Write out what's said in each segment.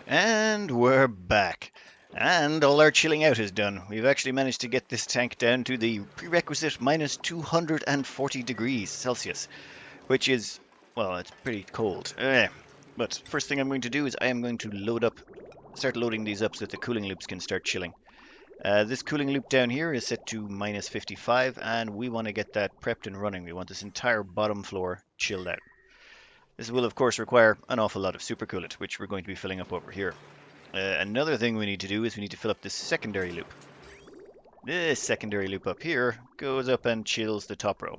And we're back. And all our chilling out is done. We've actually managed to get this tank down to the prerequisite minus 240 degrees Celsius, which is, well, it's pretty cold. But first thing I'm going to do is I am going to start loading these up so that the cooling loops can start chilling. This cooling loop down here is set to minus 55, and we want to get that prepped and running. We want this entire bottom floor chilled out. This will, of course, require an awful lot of supercoolant, which we're going to be filling up over here. Another thing we need to do is we need to fill up this secondary loop. This secondary loop up here goes up and chills the top row.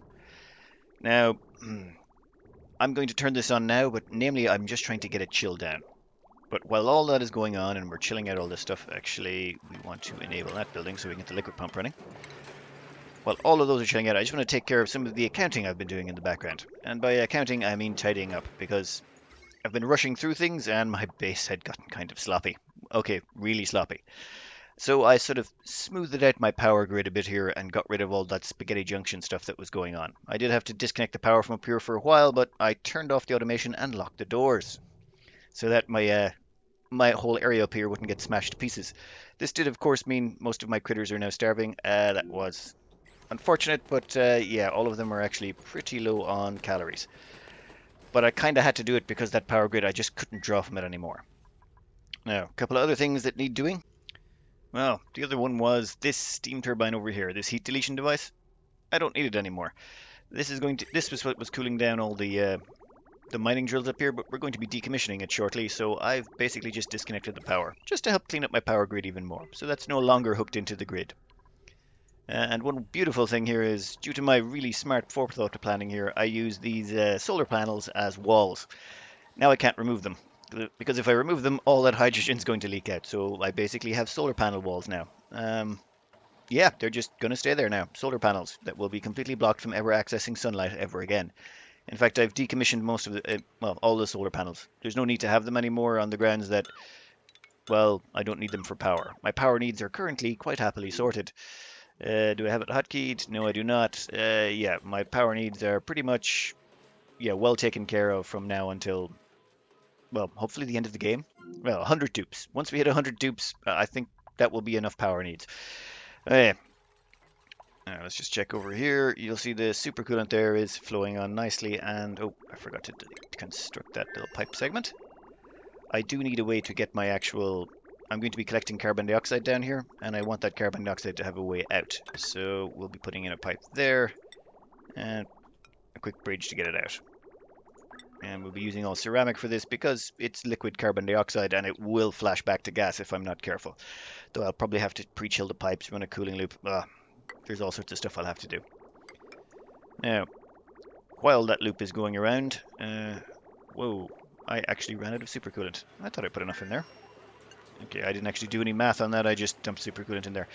Now, I'm going to turn this on now, but namely I'm just trying to get it chilled down. But while all that is going on and we're chilling out all this stuff, actually we want to enable that building so we can get the liquid pump running. While all of those are chilling out, I just want to take care of some of the accounting I've been doing in the background. And by accounting, I mean tidying up, because I've been rushing through things and my base had gotten kind of sloppy. Okay, really sloppy. So I sort of smoothed out my power grid a bit here and got rid of all that spaghetti junction stuff that was going on. I did have to disconnect the power from up here for a while, but I turned off the automation and locked the doors so that my whole area up here wouldn't get smashed to pieces. This did, of course, mean most of my critters are now starving. That was unfortunate, but yeah, all of them are actually pretty low on calories. But I kind of had to do it because that power grid, I just couldn't draw from it anymore. Now, a couple of other things that need doing. Well, the other one was this steam turbine over here, this heat deletion device. I don't need it anymore. This was what was cooling down all the mining drills up here, but we're going to be decommissioning it shortly, so I've basically just disconnected the power, just to help clean up my power grid even more. So that's no longer hooked into the grid. And one beautiful thing here is, due to my really smart forethought planning here, I use these solar panels as walls. Now I can't remove them, because if I remove them, all that hydrogen is going to leak out. So I basically have solar panel walls now. Yeah, they're just going to stay there now. Solar panels that will be completely blocked from ever accessing sunlight ever again. In fact, I've decommissioned most of well, all the solar panels. There's no need to have them anymore on the grounds that, well, I don't need them for power. My power needs are currently quite happily sorted. Do I have it hotkeyed? No, I do not. Yeah, my power needs are pretty much, yeah, well taken care of from now until, well, hopefully the end of the game. Well, 100 dupes. Once we hit 100 dupes, I think that will be enough power needs. Uh, let's just check over here. You'll see the supercoolant there is flowing on nicely, and oh, I forgot to construct that little pipe segment. I do need a way to get my actual. I'm going to be collecting carbon dioxide down here, and I want that carbon dioxide to have a way out. So we'll be putting in a pipe there, and a quick bridge to get it out. And we'll be using all ceramic for this because it's liquid carbon dioxide and it will flash back to gas if I'm not careful. Though I'll probably have to pre-chill the pipes, run a cooling loop. There's all sorts of stuff I'll have to do. Now, while that loop is going around, whoa, I actually ran out of supercoolant. I thought I put enough in there. Okay, I didn't actually do any math on that. I just dumped supercoolant in there.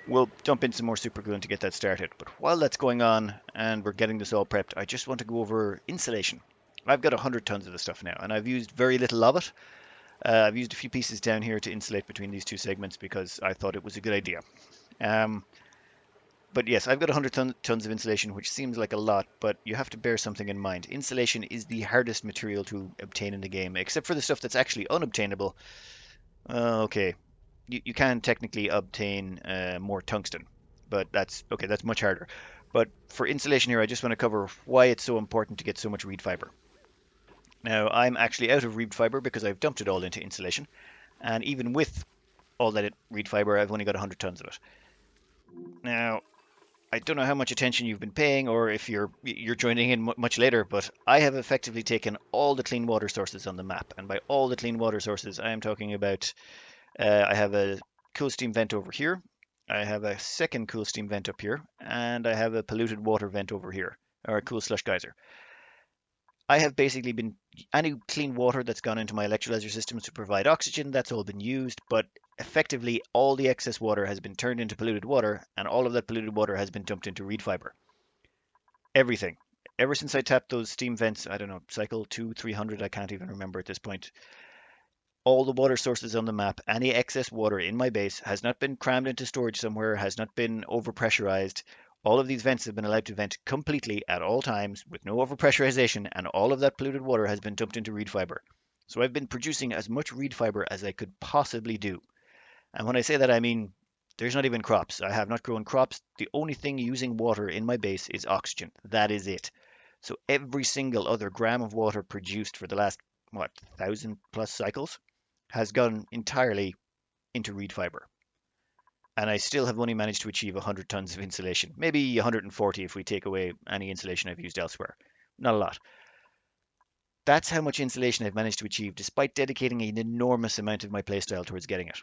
We'll dump in some more supercoolant to get that started. But while that's going on and we're getting this all prepped, I just want to go over insulation. I've got 100 tons of the stuff now, and I've used very little of it. I've used a few pieces down here to insulate between these two segments because I thought it was a good idea. But yes, I've got 100 tons of insulation, which seems like a lot, but you have to bear something in mind. Insulation is the hardest material to obtain in the game, except for the stuff that's actually unobtainable. Okay, you can technically obtain more tungsten, but that's okay. That's much harder. But for insulation here, I just want to cover why it's so important to get so much reed fiber. Now, I'm actually out of reed fiber because I've dumped it all into insulation, and even with all that reed fiber, I've only got 100 tons of it. Now, I don't know how much attention you've been paying, or if you're joining in much later, but I have effectively taken all the clean water sources on the map, and by all the clean water sources, I am talking about. I have a cool steam vent over here. I have a second cool steam vent up here, and I have a polluted water vent over here, or a cool slush geyser. I have basically been any clean water that's gone into my electrolyzer systems to provide oxygen, that's all been used, but effectively all the excess water has been turned into polluted water, and all of that polluted water has been dumped into reed fiber. Everything. Ever since I tapped those steam vents, I don't know, cycle 2, 300, I can't even remember at this point. All the water sources on the map, any excess water in my base has not been crammed into storage somewhere, has not been overpressurized. All of these vents have been allowed to vent completely at all times with no overpressurization, and all of that polluted water has been dumped into reed fiber. So I've been producing as much reed fiber as I could possibly do. And when I say that, I mean there's not even crops. I have not grown crops. The only thing using water in my base is oxygen. That is it. So every single other gram of water produced for the last, what, 1,000+ cycles has gone entirely into reed fiber. And I still have only managed to achieve 100 tons of insulation. Maybe 140 if we take away any insulation I've used elsewhere. Not a lot. That's how much insulation I've managed to achieve despite dedicating an enormous amount of my playstyle towards getting it.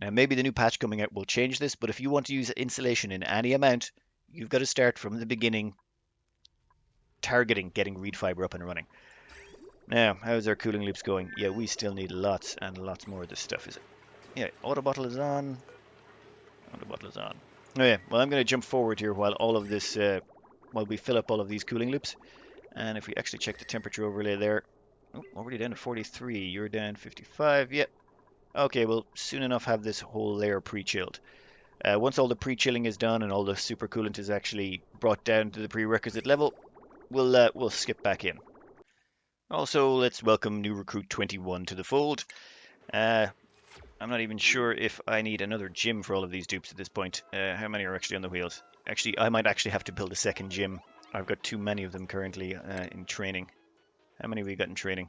Now, maybe the new patch coming out will change this, but if you want to use insulation in any amount, you've got to start from the beginning, targeting getting reed fiber up and running. Now, how's our cooling loops going? Yeah, we still need lots and lots more of this stuff. Is it? Yeah, auto bottle is on. Auto bottle is on. Oh yeah, well I'm going to jump forward here while all of this, while we fill up all of these cooling loops. And if we actually check the temperature overlay there, oh, already down to 43. You're down 55. Yep. Okay, we'll soon enough have this whole layer pre-chilled. Once all the pre-chilling is done and all the supercoolant is actually brought down to the prerequisite level, we'll skip back in. Also, let's welcome new recruit 21 to the fold. I'm not even sure if I need another gym for all of these dupes at this point. How many are actually on the wheels? Actually, I might actually have to build a second gym. I've got too many of them currently in training. How many have we got in training?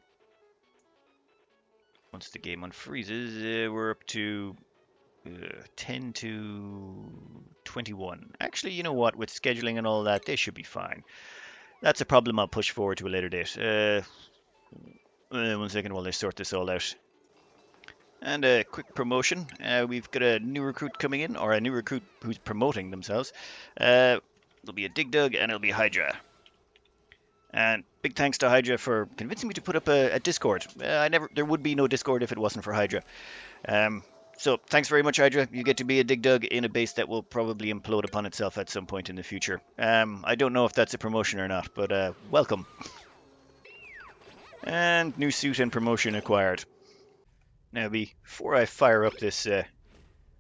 Once the game unfreezes, we're up to 10 to 21. Actually, you know what? With scheduling and all that, they should be fine. That's a problem I'll push forward to a later date. 1 second while they sort this all out. And a quick promotion. We've got a new recruit coming in, or a new recruit who's promoting themselves. There'll be a Dig Dug and it'll be Hydra. And big thanks to Hydra for convincing me to put up a Discord. There would be no Discord if it wasn't for Hydra. So thanks very much, Hydra. You get to be a Dig Dug in a base that will probably implode upon itself at some point in the future. I don't know if that's a promotion or not, but welcome. And new suit and promotion acquired. Now, before I fire up this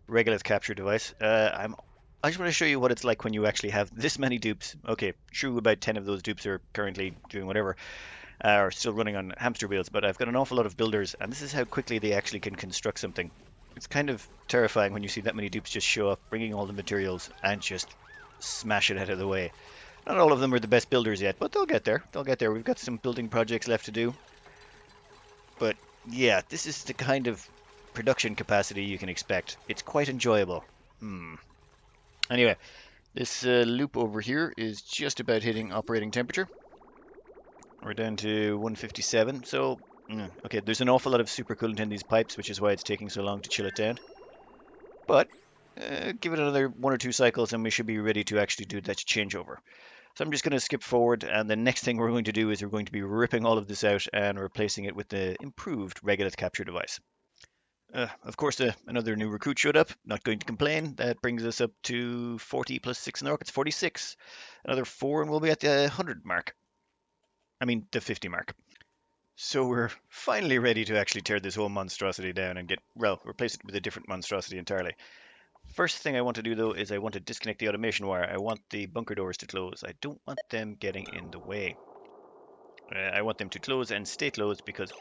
regolith capture device, I just want to show you what it's like when you actually have this many dupes. Okay, true, about 10 of those dupes are currently doing whatever, are still running on hamster wheels, but I've got an awful lot of builders, and this is how quickly they actually can construct something. It's kind of terrifying when you see that many dupes just show up, bringing all the materials, and just smash it out of the way. Not all of them are the best builders yet, but they'll get there. They'll get there. We've got some building projects left to do. But yeah, this is the kind of production capacity you can expect. It's quite enjoyable. Anyway, this loop over here is just about hitting operating temperature. We're down to 157, so okay, there's an awful lot of supercoolant in these pipes, which is why it's taking so long to chill it down. But give it another 1 or 2 cycles and we should be ready to actually do that changeover. So I'm just going to skip forward, and the next thing we're going to do is we're going to be ripping all of this out and replacing it with the improved regolith capture device. Of course, another new recruit showed up. Not going to complain. That brings us up to 40 plus 6 in the rockets, 46. Another 4 and we'll be at the 100 mark. I mean, the 50 mark. So we're finally ready to actually tear this whole monstrosity down and replace it with a different monstrosity entirely. First thing I want to do, though, is I want to disconnect the automation wire. I want the bunker doors to close. I don't want them getting in the way. I want them to close and stay closed because,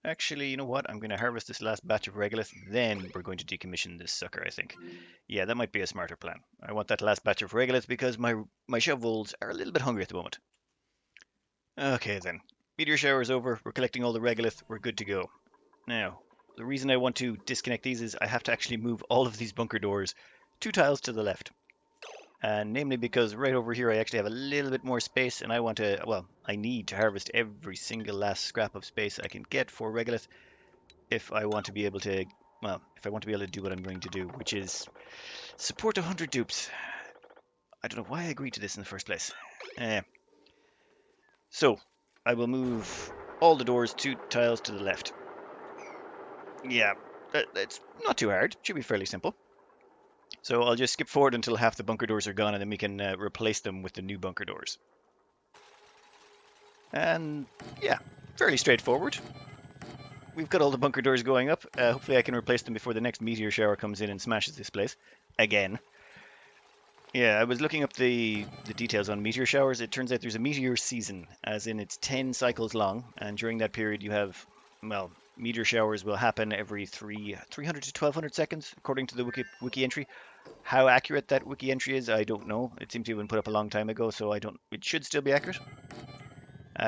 actually, you know what? I'm going to harvest this last batch of regolith, then we're going to decommission this sucker, I think. Yeah, that might be a smarter plan. I want that last batch of regolith because my shovels are a little bit hungry at the moment. Okay, then. Meteor shower is over. We're collecting all the regolith. We're good to go. Now, the reason I want to disconnect these is I have to actually move all of these bunker doors 2 tiles to the left. And namely because right over here I actually have a little bit more space and I need to harvest every single last scrap of space I can get for regolith if I want to be able to, do what I'm going to do, which is support 100 dupes. I don't know why I agreed to this in the first place. So, I will move all the doors 2 tiles to the left. Yeah, that's not too hard. Should be fairly simple. So I'll just skip forward until half the bunker doors are gone, and then we can replace them with the new bunker doors. And yeah, fairly straightforward. We've got all the bunker doors going up. Hopefully I can replace them before the next meteor shower comes in and smashes this place. Again. Yeah, I was looking up the details on meteor showers. It turns out there's a meteor season, as in it's 10 cycles long, and during that period you have well, meteor showers will happen every 300 to 1200 seconds, according to the wiki entry. How accurate that wiki entry is, I don't know. It seems to have been put up a long time ago, so I don't. It should still be accurate.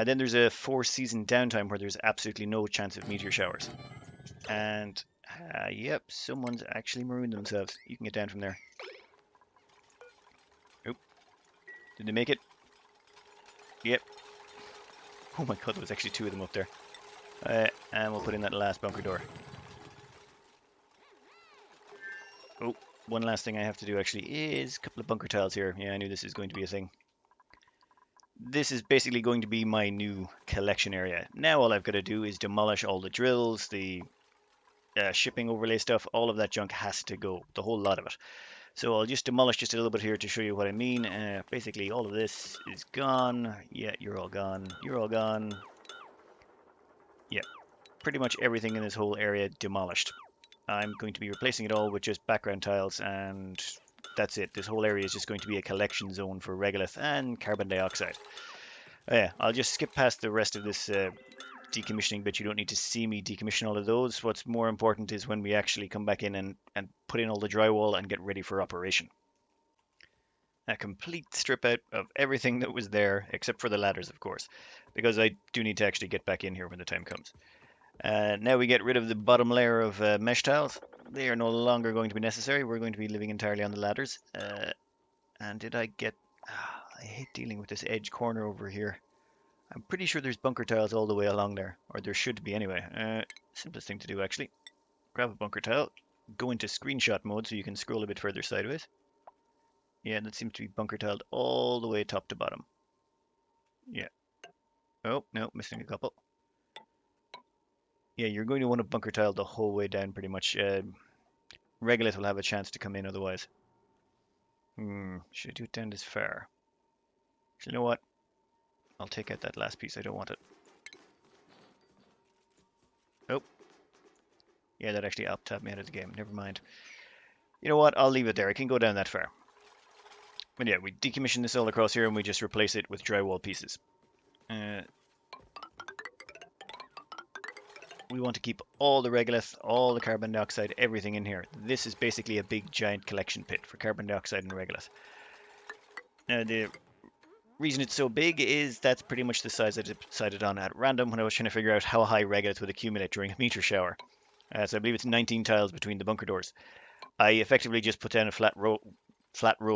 Then there's a 4-season downtime where there's absolutely no chance of meteor showers. And yep, someone's actually marooned themselves. You can get down from there. Oh, did they make it? Yep. Oh my god, there was actually 2 of them up there. And we'll put in that last bunker door. Oh, one last thing I have to do actually is a couple of bunker tiles here. Yeah, I knew this is going to be a thing. This is basically going to be my new collection area. Now all I've got to do is demolish all the drills, the shipping overlay stuff, all of that junk has to go, the whole lot of it. So I'll just demolish just a little bit here to show you what I mean. Basically all of this is gone. Yeah, you're all gone. You're all gone. Yeah, pretty much everything in this whole area demolished. I'm going to be replacing it all with just background tiles, and that's it. This whole area is just going to be a collection zone for regolith and carbon dioxide. Yeah, I'll just skip past the rest of this decommissioning bit. You don't need to see me decommission all of those. What's more important is when we actually come back in and put in all the drywall and get ready for operation. A complete strip out of everything that was there, except for the ladders, of course, because I do need to actually get back in here when the time comes. Now we get rid of the bottom layer of mesh tiles. They are no longer going to be necessary. We're going to be living entirely on the ladders. And did I get... I hate dealing with this edge corner over here. I'm pretty sure there's bunker tiles all the way along there. Or there should be anyway. Simplest thing to do actually. Grab a bunker tile. Go into screenshot mode so you can scroll a bit further sideways. Yeah, that seems to be bunker tiled all the way top to bottom. Yeah. Oh, no, missing a couple. Yeah, you're going to want to bunker tile the whole way down pretty much. Regolith will have a chance to come in otherwise. Should I do it down this far? So you know what? I'll take out that last piece. I don't want it. Oh. Yeah, that actually up-tapped me out of the game. Never mind. You know what? I'll leave it there. I can go down that far. But yeah, we decommission this all across here and we just replace it with drywall pieces. We want to keep all the regolith, all the carbon dioxide, everything in here. This is basically a big giant collection pit for carbon dioxide and regolith. Now the reason it's so big is that's pretty much the size I decided on at random when I was trying to figure out how high regolith would accumulate during a meteor shower. So I believe it's 19 tiles between the bunker doors. I effectively just put down a flat row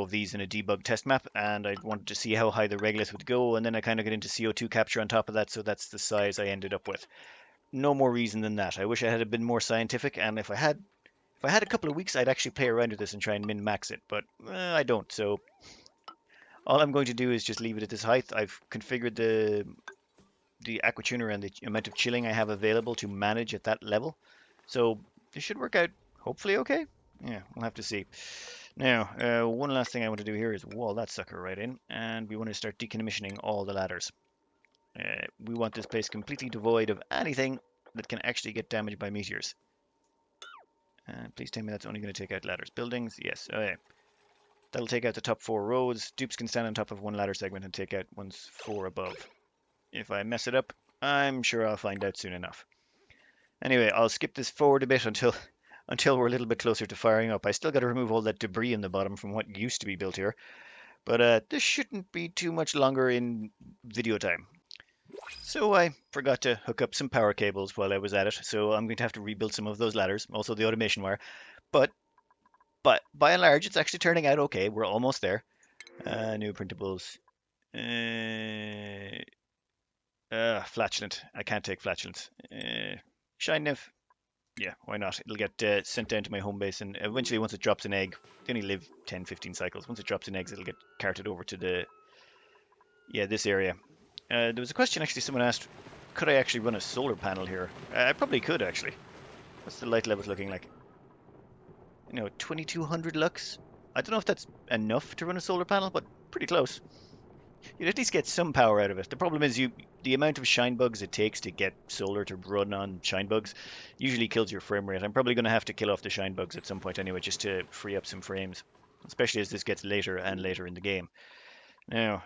of these in a debug test map, and I wanted to see how high the regolith would go, and then I kind of got into CO2 capture on top of that, so that's the size I ended up with. No more reason than that. I wish I had been more scientific, and if I had a couple of weeks, I'd actually play around with this and try and min-max it, but I don't, so all I'm going to do is just leave it at this height. I've configured the aquatuner and the amount of chilling I have available to manage at that level, so this should work out hopefully okay. Yeah, we'll have to see. Now, one last thing I want to do here is wall that sucker right in, and we want to start decommissioning all the ladders. We want this place completely devoid of anything that can actually get damaged by meteors. Please tell me that's only going to take out ladders. Buildings, yes. Okay. That'll take out the top 4 rows. Dupes can stand on top of one ladder segment and take out ones 4 above. If I mess it up, I'm sure I'll find out soon enough. Anyway, I'll skip this forward a bit until we're a little bit closer to firing up. I still got to remove all that debris in the bottom from what used to be built here. But this shouldn't be too much longer in video time. So I forgot to hook up some power cables while I was at it, so I'm going to have to rebuild some of those ladders, also the automation wire. But by and large, it's actually turning out okay. We're almost there. New printables. Flatulent. I can't take flatulent. Shine Nymph. Yeah, why not? It'll get sent down to my home base, and eventually once it drops an egg, they only live 10-15 cycles. Once it drops in eggs, it'll get carted over to this area. There was a question actually someone asked, could I actually run a solar panel here? I probably could actually. What's the light levels looking like? 2200 lux? I don't know if that's enough to run a solar panel, but pretty close. You'd at least get some power out of it. The problem is the amount of shine bugs it takes to get solar to run on shine bugs usually kills your frame rate. I'm probably going to have to kill off the shine bugs at some point anyway, just to free up some frames, especially as this gets later and later in the game. Now,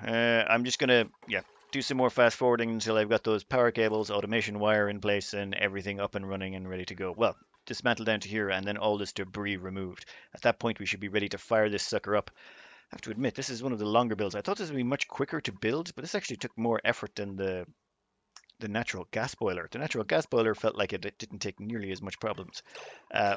I'm just going to, do some more fast forwarding until I've got those power cables, automation wire in place, and everything up and running and ready to go. Well, dismantle down to here and then all this debris removed. At that point, we should be ready to fire this sucker up. I have to admit, this is one of the longer builds. I thought this would be much quicker to build, but this actually took more effort than the natural gas boiler. The natural gas boiler felt like it didn't take nearly as much problems.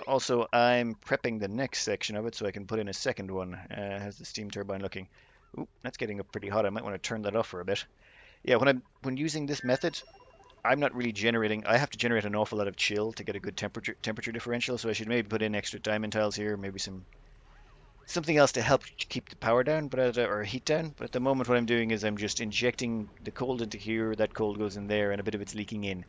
Also, I'm prepping the next section of it so I can put in a second one. How's the steam turbine looking? Ooh, that's getting up pretty hot. I might want to turn that off for a bit. Yeah, when using this method, I'm not really generating. I have to generate an awful lot of chill to get a good temperature differential. So I should maybe put in extra diamond tiles here, maybe something else to help keep the power down, or heat down. But at the moment, what I'm doing is I'm just injecting the cold into here. That cold goes in there, and a bit of it's leaking in.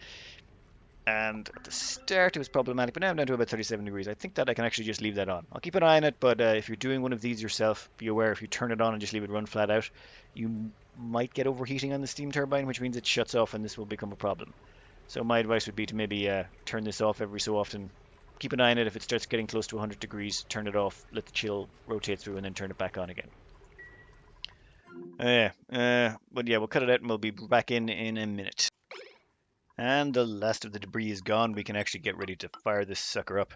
And at the start, it was problematic, but now I'm down to about 37 degrees. I think that I can actually just leave that on. I'll keep an eye on it, but if you're doing one of these yourself, be aware if you turn it on and just leave it run flat out, you might get overheating on the steam turbine, which means it shuts off and this will become a problem. So my advice would be to maybe turn this off every so often. Keep an eye on it. If it starts getting close to 100 degrees, turn it off, let the chill rotate through, and then turn it back on again. But yeah, we'll cut it out and we'll be back in a minute. And the last of the debris is gone. We can actually get ready to fire this sucker up.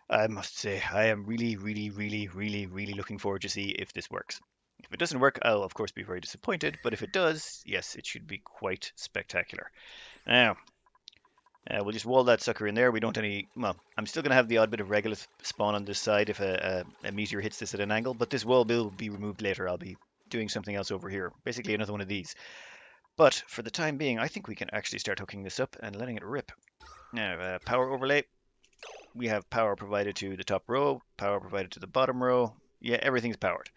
I must say, I am really, really, really, really, really looking forward to see if this works. If it doesn't work, I'll of course be very disappointed, but if it does, yes, it should be quite spectacular. Now, we'll just wall that sucker in there. We don't any, well, I'm still going to have the odd bit of regolith spawn on this side if a meteor hits this at an angle, but this wall will be removed later. I'll be doing something else over here, basically another one of these. But for the time being, I think we can actually start hooking this up and letting it rip. Now, power overlay. We have power provided to the top row, power provided to the bottom row. Yeah, everything's powered.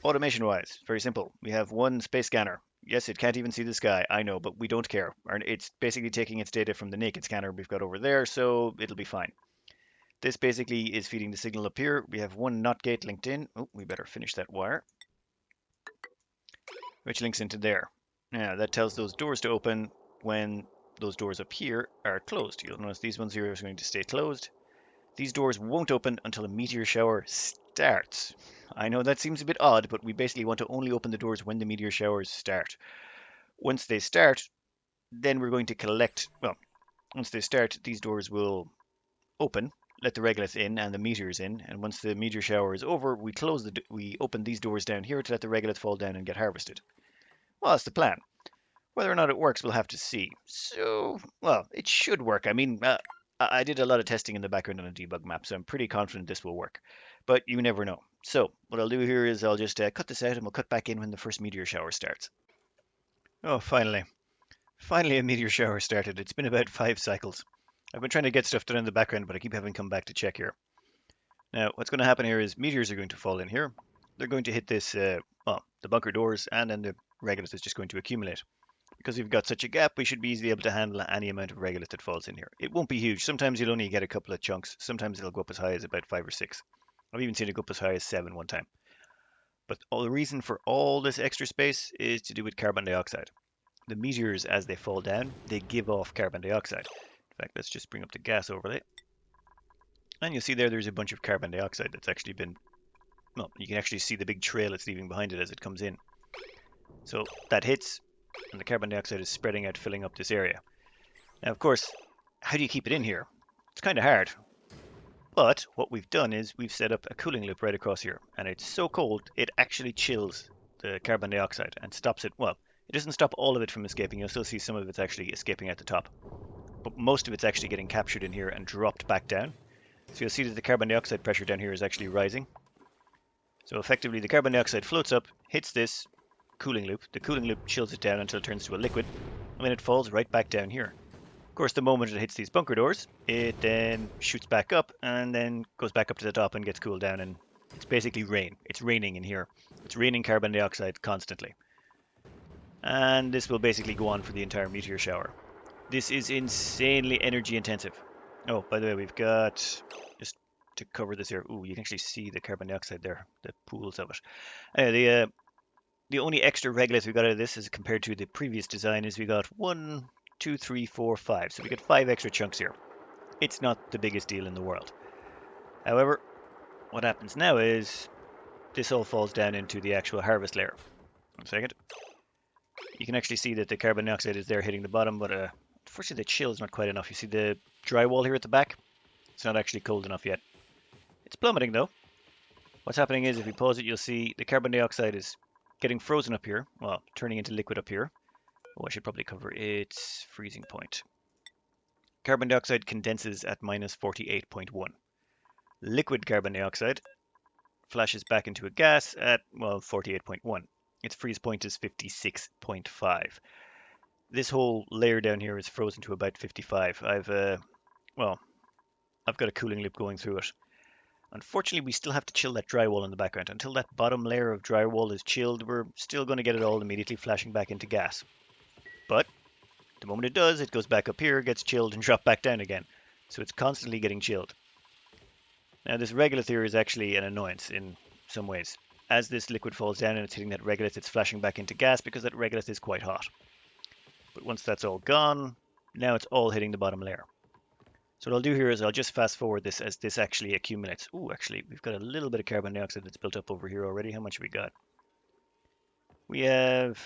Automation-wise, very simple. We have one space scanner. Yes, it can't even see the sky, I know, but we don't care. It's basically taking its data from the naked scanner we've got over there, so it'll be fine. This basically is feeding the signal up here. We have one NOT gate linked in. Oh, we better finish that wire, which links into there. Now, that tells those doors to open when those doors up here are closed. You'll notice these ones here are going to stay closed. These doors won't open until a meteor shower starts. I know that seems a bit odd, but we basically want to only open the doors when the meteor showers start. Once they start, then we're going to collect, well, once they start, these doors will open, let the regolith in and the meteors in, and once the meteor shower is over, we open these doors down here to let the regolith fall down and get harvested. Well, that's the plan. Whether or not it works, we'll have to see. So, well, it should work. I mean, I did a lot of testing in the background on a debug map, so I'm pretty confident this will work. But you never know. So, what I'll do here is I'll just cut this out and we'll cut back in when the first meteor shower starts. Oh, finally. Finally a meteor shower started. It's been about 5 cycles. I've been trying to get stuff done in the background, but I keep having to come back to check here. Now, what's going to happen here is meteors are going to fall in here. They're going to hit this, well, the bunker doors, and then the regolith is just going to accumulate. Because we've got such a gap, we should be easily able to handle any amount of regolith that falls in here. It won't be huge. Sometimes you'll only get a couple of chunks. Sometimes it'll go up as high as about 5 or 6. I've even seen it go up as high as 7 one time. But the reason for all this extra space is to do with carbon dioxide. The meteors, as they fall down, they give off carbon dioxide. In fact, let's just bring up the gas overlay. And you'll see there's a bunch of carbon dioxide that's actually been, well, you can actually see the big trail it's leaving behind it as it comes in. So that hits, and the carbon dioxide is spreading out, filling up this area. Now, of course, how do you keep it in here? It's kind of hard. But what we've done is we've set up a cooling loop right across here, and it's so cold it actually chills the carbon dioxide and stops it. Well, it doesn't stop all of it from escaping. You'll still see some of it's actually escaping at the top, but most of it's actually getting captured in here and dropped back down. So you'll see that the carbon dioxide pressure down here is actually rising. So effectively the carbon dioxide floats up, hits this cooling loop. The cooling loop chills it down until it turns to a liquid, and then it falls right back down here. Of course, the moment it hits these bunker doors, it then shoots back up and then goes back up to the top and gets cooled down, and it's basically rain. It's raining in here. It's raining carbon dioxide constantly. And this will basically go on for the entire meteor shower. This is insanely energy intensive. Oh, by the way, we've got, just to cover this here, ooh, you can actually see the carbon dioxide there, the pools of it. Anyway, the only extra regolith we got out of this, as compared to the previous design, is we got 1, 2, 3, 4, 5. So we get 5 extra chunks here. It's not the biggest deal in the world. However, what happens now is this all falls down into the actual harvest layer. 1 second. You can actually see that the carbon dioxide is there hitting the bottom, but unfortunately the chill is not quite enough. You see the drywall here at the back? It's not actually cold enough yet. It's plummeting though. What's happening is if we pause it, you'll see the carbon dioxide is getting frozen up here. Well, turning into liquid up here. Oh, I should probably cover its freezing point. Carbon dioxide condenses at minus 48.1. Liquid carbon dioxide flashes back into a gas at, well, 48.1. Its freeze point is 56.5. This whole layer down here is frozen to about 55. Well, I've got a cooling loop going through it. Unfortunately, we still have to chill that drywall in the background. Until that bottom layer of drywall is chilled, we're still going to get it all immediately flashing back into gas. But the moment it does, it goes back up here, gets chilled, and dropped back down again. So it's constantly getting chilled. Now, this regolith here is actually an annoyance in some ways. As this liquid falls down and it's hitting that regolith, it's flashing back into gas because that regolith is quite hot. But once that's all gone, now it's all hitting the bottom layer. So what I'll do here is I'll just fast forward this as this actually accumulates. Ooh, actually, we've got a little bit of carbon dioxide that's built up over here already. How much have we got? We have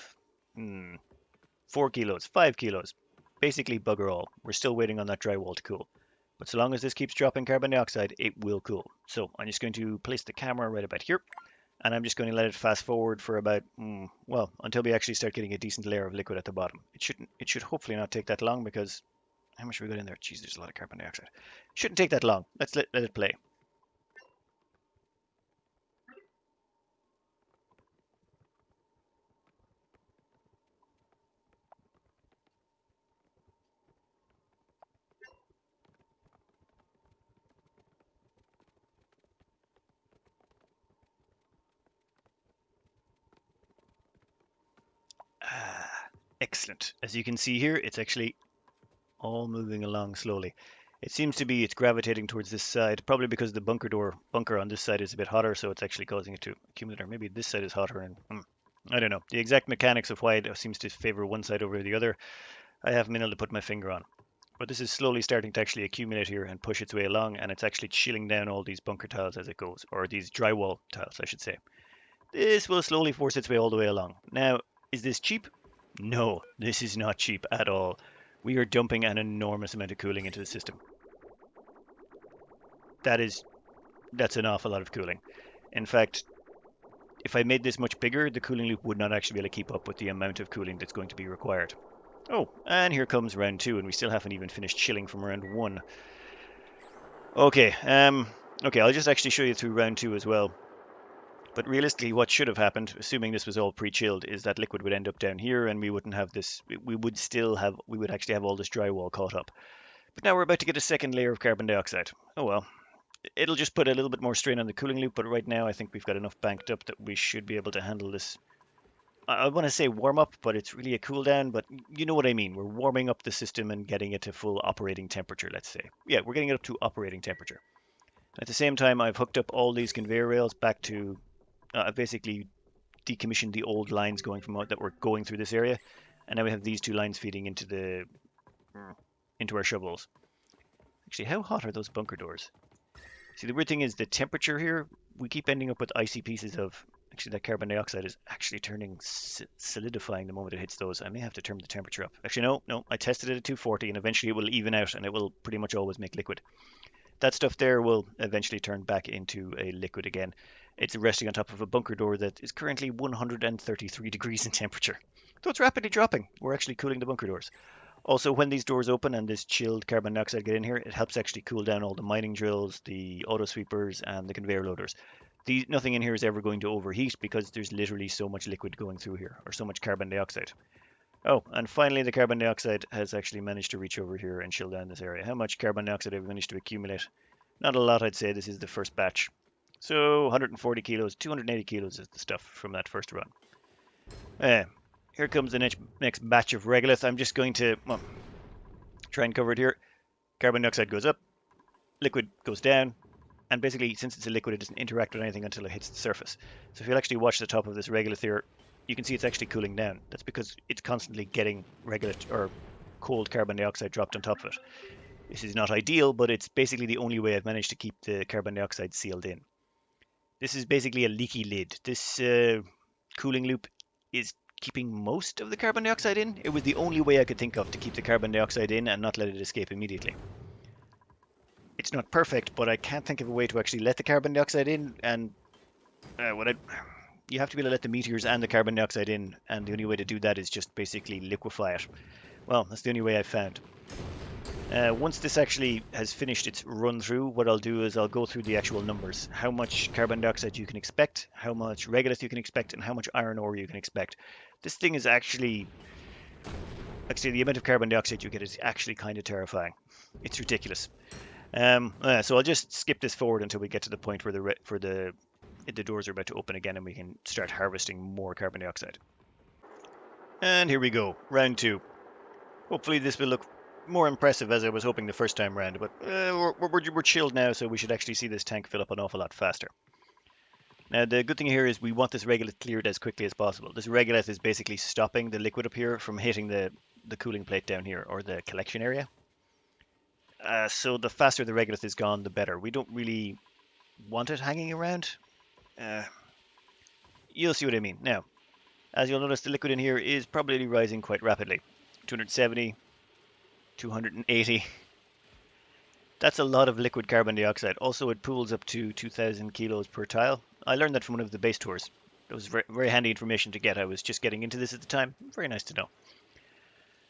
4 kilos, 5 kilos. Basically bugger all. We're still waiting on that drywall to cool. But so long as this keeps dropping carbon dioxide, it will cool. So I'm just going to place the camera right about here. And I'm just going to let it fast forward for about, well, until we actually start getting a decent layer of liquid at the bottom. It should hopefully not take that long because, how much have we got in there? Jeez, there's a lot of carbon dioxide. Shouldn't take that long. Let's let it play. Excellent. As you can see here, it's actually all moving along slowly. It seems to be it's gravitating towards this side, probably because the bunker on this side is a bit hotter, so it's actually causing it to accumulate. Or maybe this side is hotter, and I don't know. The exact mechanics of why it seems to favor one side over the other, I haven't been able to put my finger on. But this is slowly starting to actually accumulate here and push its way along, and it's actually chilling down all these bunker tiles as it goes, or these drywall tiles, I should say. This will slowly force its way all the way along. Now, is this cheap? No, this is not cheap at all. We are dumping an enormous amount of cooling into the system. That's an awful lot of cooling. In fact, if I made this much bigger, the cooling loop would not actually be able to keep up with the amount of cooling that's going to be required. Oh, and here comes round 2, and we still haven't even finished chilling from round 1. Okay, I'll just actually show you through round 2 as well. But realistically, what should have happened, assuming this was all pre-chilled, is that liquid would end up down here, and we wouldn't have this. We would actually have all this drywall caught up. But now we're about to get a second layer of carbon dioxide. Oh well, it'll just put a little bit more strain on the cooling loop. But right now, I think we've got enough banked up that we should be able to handle this. I want to say warm up, but it's really a cool down. But you know what I mean. We're warming up the system and getting it to full operating temperature. Let's say, yeah, we're getting it up to operating temperature. At the same time, I've hooked up all these conveyor rails back to I've basically decommissioned the old lines going from that were going through this area, and now we have these two lines feeding into our shovels. Actually, how hot are those bunker doors? See, the weird thing is the temperature here. We keep ending up with icy pieces of. Actually, that carbon dioxide is actually solidifying the moment it hits those. I may have to turn the temperature up. Actually, no. I tested it at 240, and eventually it will even out, and it will pretty much always make liquid. That stuff there will eventually turn back into a liquid again. It's resting on top of a bunker door that is currently 133 degrees in temperature. So it's rapidly dropping. We're actually cooling the bunker doors. Also, when these doors open and this chilled carbon dioxide get in here, it helps actually cool down all the mining drills, the auto sweepers, and the conveyor loaders. Nothing in here is ever going to overheat because there's literally so much liquid going through here, or so much carbon dioxide. Oh, and finally the carbon dioxide has actually managed to reach over here and chill down this area. How much carbon dioxide have we managed to accumulate? Not a lot, I'd say. This is the first batch. So 140 kilos, 280 kilos is the stuff from that first run. Here comes the next batch of regolith. I'm just going to try and cover it here. Carbon dioxide goes up, liquid goes down, and basically, since it's a liquid, it doesn't interact with anything until it hits the surface. So if you'll actually watch the top of this regolith here, you can see it's actually cooling down. That's because it's constantly getting regolith or cold carbon dioxide dropped on top of it. This is not ideal, but it's basically the only way I've managed to keep the carbon dioxide sealed in. This is basically a leaky lid. This cooling loop is keeping most of the carbon dioxide in. It was the only way I could think of to keep the carbon dioxide in and not let it escape immediately. It's not perfect, but I can't think of a way to actually let the carbon dioxide in, and you have to be able to let the meteors and the carbon dioxide in, and the only way to do that is just basically liquefy it. Well, that's the only way I've found. Once this actually has finished its run through, what I'll do is I'll go through the actual numbers. How much carbon dioxide you can expect, how much regolith you can expect, and how much iron ore you can expect. This thing is actually the amount of carbon dioxide you get is actually kind of terrifying. It's ridiculous. So I'll just skip this forward until we get to the point where the doors are about to open again and we can start harvesting more carbon dioxide. And here we go, round 2. Hopefully this will look more impressive as I was hoping the first time round, but we're chilled now, so we should actually see this tank fill up an awful lot faster. Now the good thing here is we want this regolith cleared as quickly as possible. This regolith is basically stopping the liquid up here from hitting the cooling plate down here, or the collection area. So the faster the regolith is gone, the better. We don't really want it hanging around. You'll see what I mean. Now, as you'll notice, the liquid in here is probably rising quite rapidly. 270, 280. That's a lot of liquid carbon dioxide. Also, it pools up to 2,000 kilos per tile. I learned that from one of the base tours. It was very, very handy information to get. I was just getting into this at the time. Very nice to know.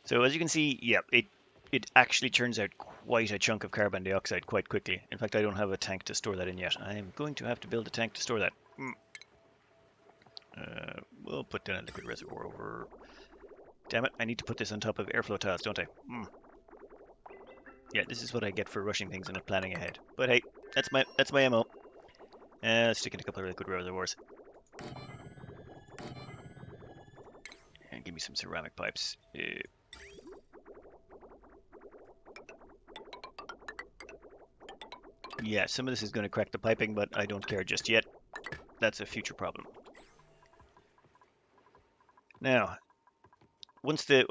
So as you can see, yeah, it actually turns out quite a chunk of carbon dioxide quite quickly. In fact, I don't have a tank to store that in yet. I'm going to have to build a tank to store that. We'll put down a liquid reservoir over... Damn it, I need to put this on top of airflow tiles, don't I? Yeah, this is what I get for rushing things and not planning ahead. But hey, that's my MO. Let's stick in a couple of liquid reservoirs. And give me some ceramic pipes. Yeah, some of this is going to crack the piping, but I don't care just yet. That's a future problem. Now, once the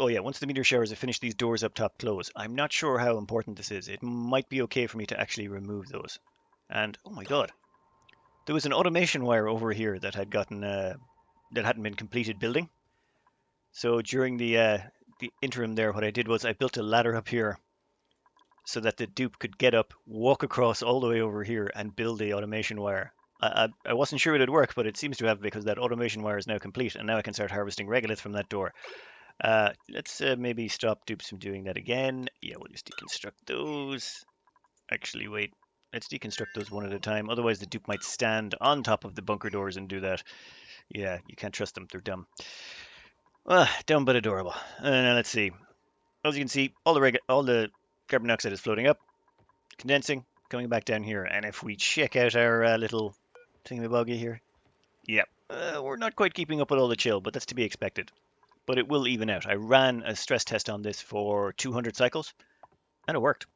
meteor showers have finished these doors up top close, I'm not sure how important this is. It might be okay for me to actually remove those. And oh my god, there was an automation wire over here that had gotten that hadn't been completed building. So during the interim there, what I did was I built a ladder up here so that the dupe could get up, walk across all the way over here, and build the automation wire. I wasn't sure it would work, but it seems to have, because that automation wire is now complete, and now I can start harvesting regolith from that door. Let's maybe stop dupes from doing that again. Yeah, we'll just deconstruct those. Actually, wait. Let's deconstruct those one at a time. Otherwise, the dupe might stand on top of the bunker doors and do that. Yeah, you can't trust them. They're dumb. Dumb but adorable. Now let's see. As you can see, all the carbon dioxide is floating up, condensing, coming back down here. And if we check out our little thingamabobby here, yeah, we're not quite keeping up with all the chill, but that's to be expected. But it will even out. I ran a stress test on this for 200 cycles, and it worked.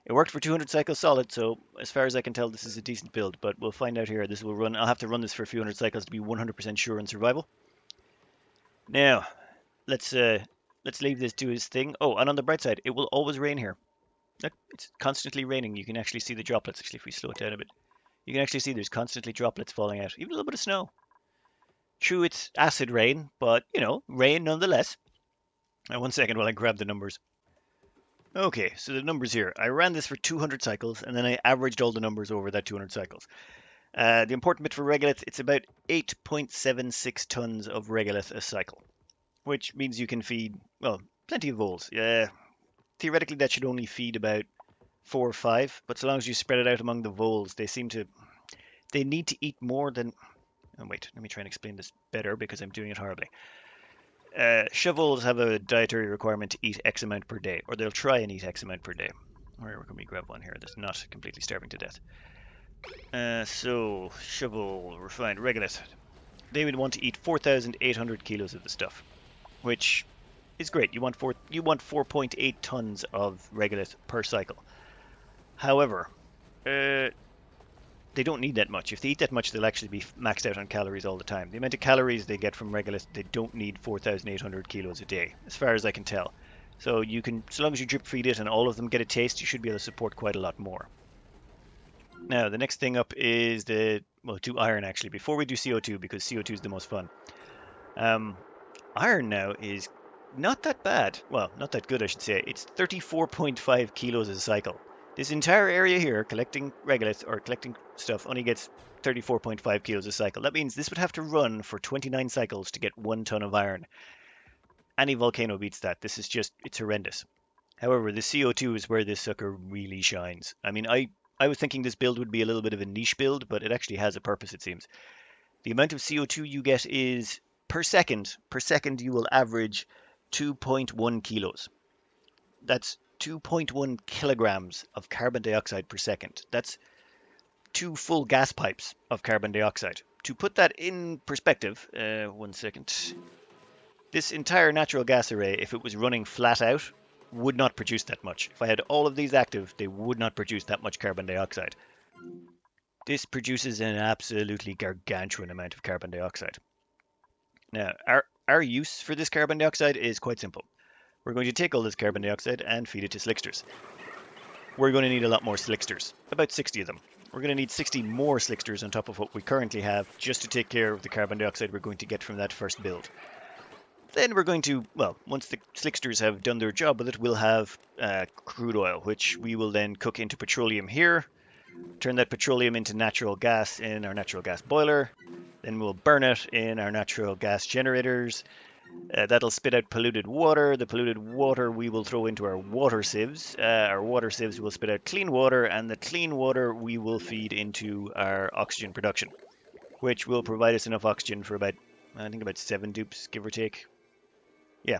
It worked for 200 cycles solid, so as far as I can tell, this is a decent build, but we'll find out here. This will run. I'll have to run this for a few hundred cycles to be 100% sure on survival. Now, let's leave this do his thing. Oh, and on the bright side, it will always rain here. Look, it's constantly raining. You can actually see the droplets. Actually, if we slow it down a bit, you can actually see there's constantly droplets falling out. Even a little bit of snow. True, it's acid rain, but, you know, rain nonetheless. Now, 1 second while I grab the numbers. Okay, so the numbers here. I ran this for 200 cycles, and then I averaged all the numbers over that 200 cycles. The important bit for regolith, it's about 8.76 tons of regolith a cycle, which means you can feed, well, plenty of voles. Theoretically, that should only feed about 4 or 5, but so long as you spread it out among the voles, they need to eat more than... Oh, wait, let me try and explain this better because I'm doing it horribly. Shovels have a dietary requirement to eat X amount per day, or they'll try and eat X amount per day. Where can we grab one here that's not completely starving to death? So, shovel, refined regolith. They would want to eat 4,800 kilos of the stuff, which is great. You want 4.8 tons of regolith per cycle. However, they don't need that much. If they eat that much, they'll actually be maxed out on calories all the time. The amount of calories they get from regolith, they don't need 4,800 kilos a day, as far as I can tell. So you can, so long as you drip feed it and all of them get a taste, you should be able to support quite a lot more. Now, the next thing up is do iron actually, before we do CO2, because CO2 is the most fun. Iron now is not that bad. Well, not that good, I should say. It's 34.5 kilos a cycle. This entire area here, collecting regolith or collecting stuff, only gets 34.5 kilos a cycle. That means this would have to run for 29 cycles to get 1 ton of iron. Any volcano beats that. This is just, it's horrendous. However, the CO2 is where this sucker really shines. I mean, I was thinking this build would be a little bit of a niche build, but it actually has a purpose, it seems. The amount of CO2 you get is per second you will average 2.1 kilos. That's 2.1 kilograms of carbon dioxide per second. That's 2 full gas pipes of carbon dioxide. To put that in perspective, 1 second. This entire natural gas array, if it was running flat out, would not produce that much. If I had all of these active, they would not produce that much carbon dioxide. This produces an absolutely gargantuan amount of carbon dioxide. Now, our use for this carbon dioxide is quite simple. We're going to take all this carbon dioxide and feed it to slicksters. We're going to need a lot more slicksters, about 60 of them. We're going to need 60 more slicksters on top of what we currently have just to take care of the carbon dioxide we're going to get from that first build. Then we're going to, well, once the slicksters have done their job with it, we'll have crude oil, which we will then cook into petroleum here, turn that petroleum into natural gas in our natural gas boiler, then we'll burn it in our natural gas generators. That'll spit out polluted water. The polluted water we will throw into our water sieves. Our water sieves will spit out clean water, and the clean water we will feed into our oxygen production, which will provide us enough oxygen for about, I think about 7 dupes, give or take. Yeah,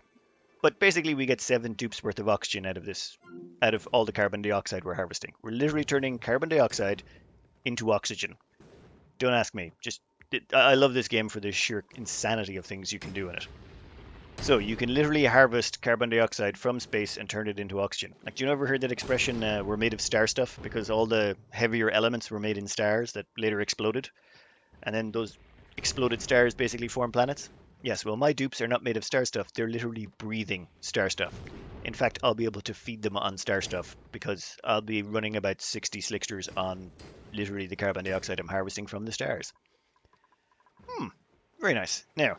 but basically we get 7 dupes worth of oxygen out of this, out of all the carbon dioxide we're harvesting. We're literally turning carbon dioxide into oxygen. Don't ask me. Just I love this game for the sheer insanity of things you can do in it. So you can literally harvest carbon dioxide from space and turn it into oxygen. Like, do you ever heard that expression, we're made of star stuff, because all the heavier elements were made in stars that later exploded, and then those exploded stars basically form planets? Yes, well, my dupes are not made of star stuff. They're literally breathing star stuff. In fact, I'll be able to feed them on star stuff because I'll be running about 60 slicksters on literally the carbon dioxide I'm harvesting from the stars. Very nice. Now,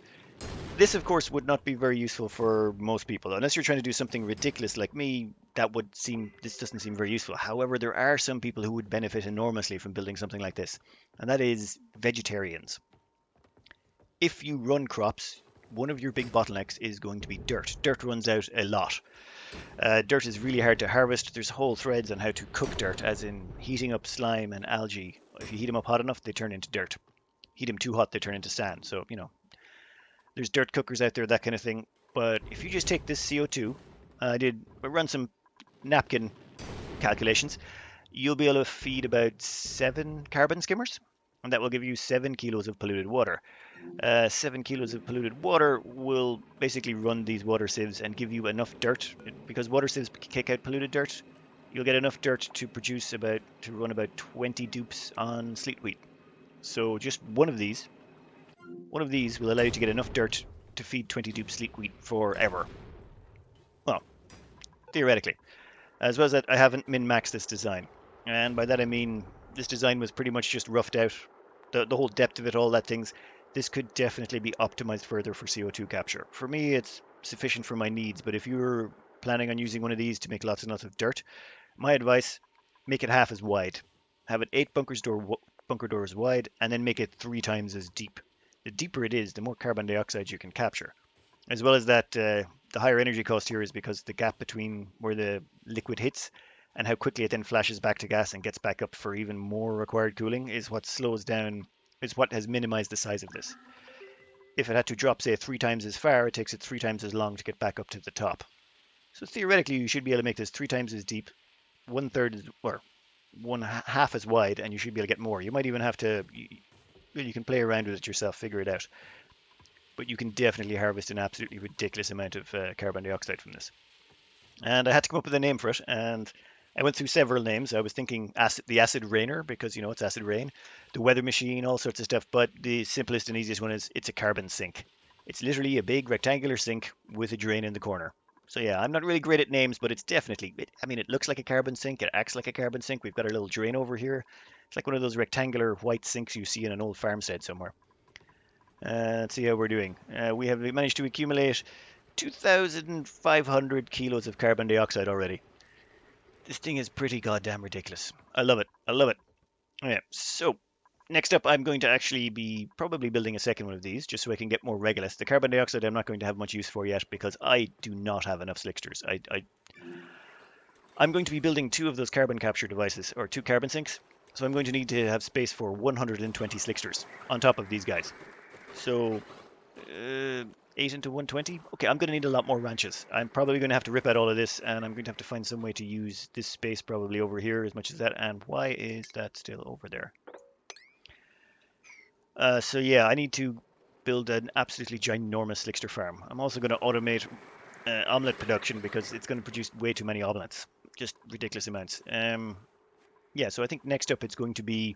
this, of course, would not be very useful for most people. Unless you're trying to do something ridiculous like me, this doesn't seem very useful. However, there are some people who would benefit enormously from building something like this, and that is vegetarians. If you run crops, one of your big bottlenecks is going to be dirt. Dirt runs out a lot. Dirt is really hard to harvest. There's whole threads on how to cook dirt, as in heating up slime and algae. If you heat them up hot enough, they turn into dirt. Heat them too hot, they turn into sand. So, there's dirt cookers out there, that kind of thing. But if you just take this CO2, I run some napkin calculations, you'll be able to feed about 7 carbon skimmers, and that will give you 7 kilos of polluted water. 7 kilos of polluted water will basically run these water sieves and give you enough dirt, because water sieves kick out polluted dirt. You'll get enough dirt to run about 20 dupes on sleet wheat. So just one of these will allow you to get enough dirt to feed 20 dupes sleet wheat forever. Well, theoretically. As well as that, I haven't min-maxed this design. And by that I mean this design was pretty much just roughed out. The whole depth of it, all that things. This could definitely be optimized further for CO2 capture. For me, it's sufficient for my needs, but if you're planning on using one of these to make lots and lots of dirt, my advice, make it half as wide. Have it 8 bunker doors wide, and then make it 3 times as deep. The deeper it is, the more carbon dioxide you can capture. As well as that, the higher energy cost here is because the gap between where the liquid hits and how quickly it then flashes back to gas and gets back up for even more required cooling is what has minimized the size of this. If it had to drop, say, 3 times as far, it takes it 3 times as long to get back up to the top. So theoretically, you should be able to make this 3 times as deep, 1/3 or 1/2 as wide, and you should be able to get more. You might even have to, you can play around with it yourself, figure it out. But you can definitely harvest an absolutely ridiculous amount of carbon dioxide from this. And I had to come up with a name for it, and I went through several names. I was thinking the acid rainer, because it's acid rain, the weather machine, all sorts of stuff. But the simplest and easiest one is it's a carbon sink. It's literally a big rectangular sink with a drain in the corner. So yeah, I'm not really great at names, but it's definitely, it looks like a carbon sink. It acts like a carbon sink. We've got our little drain over here. It's like one of those rectangular white sinks you see in an old farmstead somewhere. Let's see how we're doing. We have managed to accumulate 2,500 kilos of carbon dioxide already. This thing is pretty goddamn ridiculous. I love it. I love it. Yeah, so next up, I'm going to actually be probably building a second one of these just so I can get more regolith. The carbon dioxide I'm not going to have much use for yet because I do not have enough slicksters. I'm going to be building two of those carbon capture devices, or two carbon sinks. So I'm going to need to have space for 120 slicksters on top of these guys. So 8 into 120. Okay, I'm going to need a lot more ranches. I'm probably going to have to rip out all of this, and I'm going to have to find some way to use this space probably over here as much as that. And why is that still over there? So yeah, I need to build an absolutely ginormous slickster farm. I'm also going to automate omelet production because it's going to produce way too many omelets, just ridiculous amounts. Yeah, so I think next up it's going to be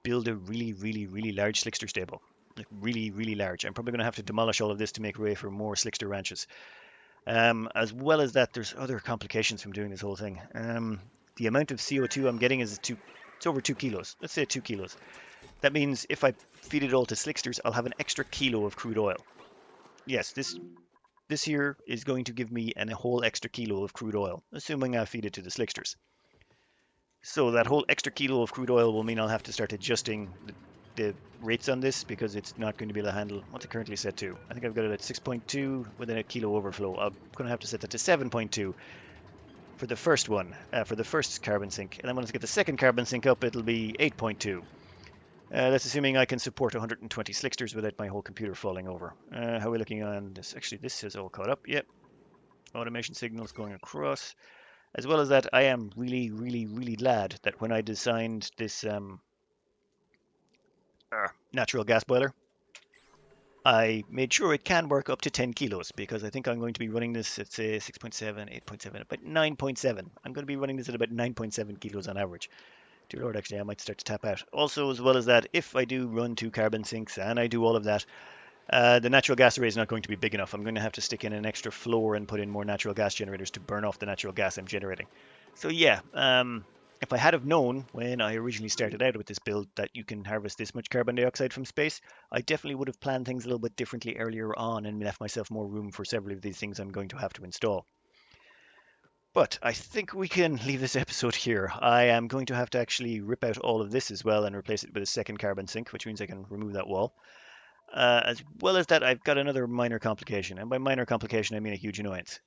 build a really, really, really large slickster stable. Like really, really large. I'm probably going to have to demolish all of this to make way for more slickster ranches. As well as that, there's other complications from doing this whole thing. The amount of CO2 I'm getting is it's over 2 kilos. Let's say 2 kilos. That means if I feed it all to slicksters, I'll have an extra kilo of crude oil. Yes, this here is going to give me a whole extra kilo of crude oil, assuming I feed it to the slicksters. So that whole extra kilo of crude oil will mean I'll have to start adjusting the rates on this because it's not going to be able to handle what's it currently set to. I think I've got it at 6.2 with a kilo overflow. I'm going to have to set that to 7.2 for the first one, for the first carbon sink. And then once I get the second carbon sink up, it'll be 8.2. That's assuming I can support 120 slicksters without my whole computer falling over. How are we looking on this? Actually, this is all caught up. Yep. Automation signals going across. As well as that, I am really, really, really glad that when I designed this natural gas boiler, I made sure it can work up to 10 kilos because I think I'm going to be running this at say 6.7, 8.7, about 9.7. I'm going to be running this at about 9.7 kilos on average. Dear Lord, actually, I might start to tap out. Also, as well as that, if I do run two carbon sinks and I do all of that, the natural gas array is not going to be big enough. I'm going to have to stick in an extra floor and put in more natural gas generators to burn off the natural gas I'm generating. So yeah, if I had have known when I originally started out with this build that you can harvest this much carbon dioxide from space, I definitely would have planned things a little bit differently earlier on and left myself more room for several of these things I'm going to have to install. But I think we can leave this episode here. I am going to have to actually rip out all of this as well and replace it with a second carbon sink, which means I can remove that wall. As well as that, I've got another minor complication. And by minor complication, I mean a huge annoyance.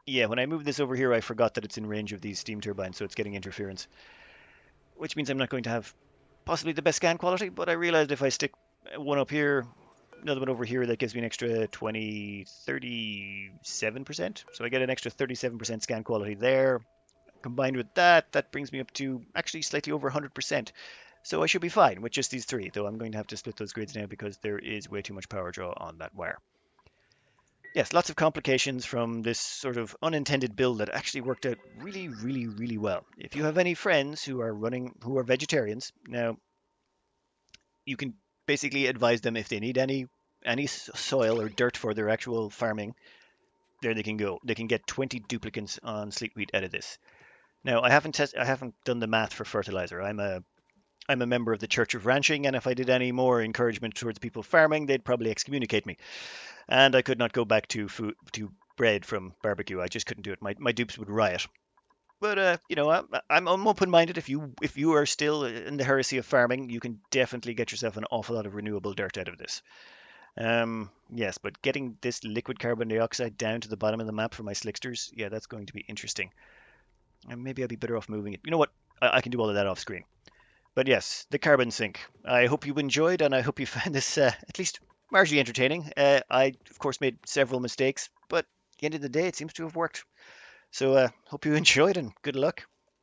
Yeah, when I moved this over here, I forgot that it's in range of these steam turbines, so it's getting interference, which means I'm not going to have possibly the best scan quality, but I realized if I stick one up here, another one over here, that gives me an extra 37%. So I get an extra 37% scan quality there. Combined with that, that brings me up to actually slightly over 100%. So I should be fine with just these three, though I'm going to have to split those grids now because there is way too much power draw on that wire. Yes, lots of complications from this sort of unintended build that actually worked out really, really, really well. If you have any friends who are vegetarians, now you can basically advise them if they need any soil or dirt for their actual farming, there they can go. They can get 20 duplicates on sleek wheat out of this. Now I haven't done the math for fertilizer. I'm a member of the Church of Ranching, and if I did any more encouragement towards people farming, they'd probably excommunicate me. And I could not go back to bread from barbecue. I just couldn't do it. My dupes would riot. But I'm open-minded. If you are still in the heresy of farming, you can definitely get yourself an awful lot of renewable dirt out of this. Yes, but getting this liquid carbon dioxide down to the bottom of the map for my slicksters, yeah, that's going to be interesting. And maybe I'd be better off moving it. You know what? I can do all of that off screen. But yes, the carbon sink. I hope you enjoyed, and I hope you found this at least marginally entertaining. I, of course, made several mistakes, but at the end of the day, it seems to have worked. So hope you enjoyed, and good luck.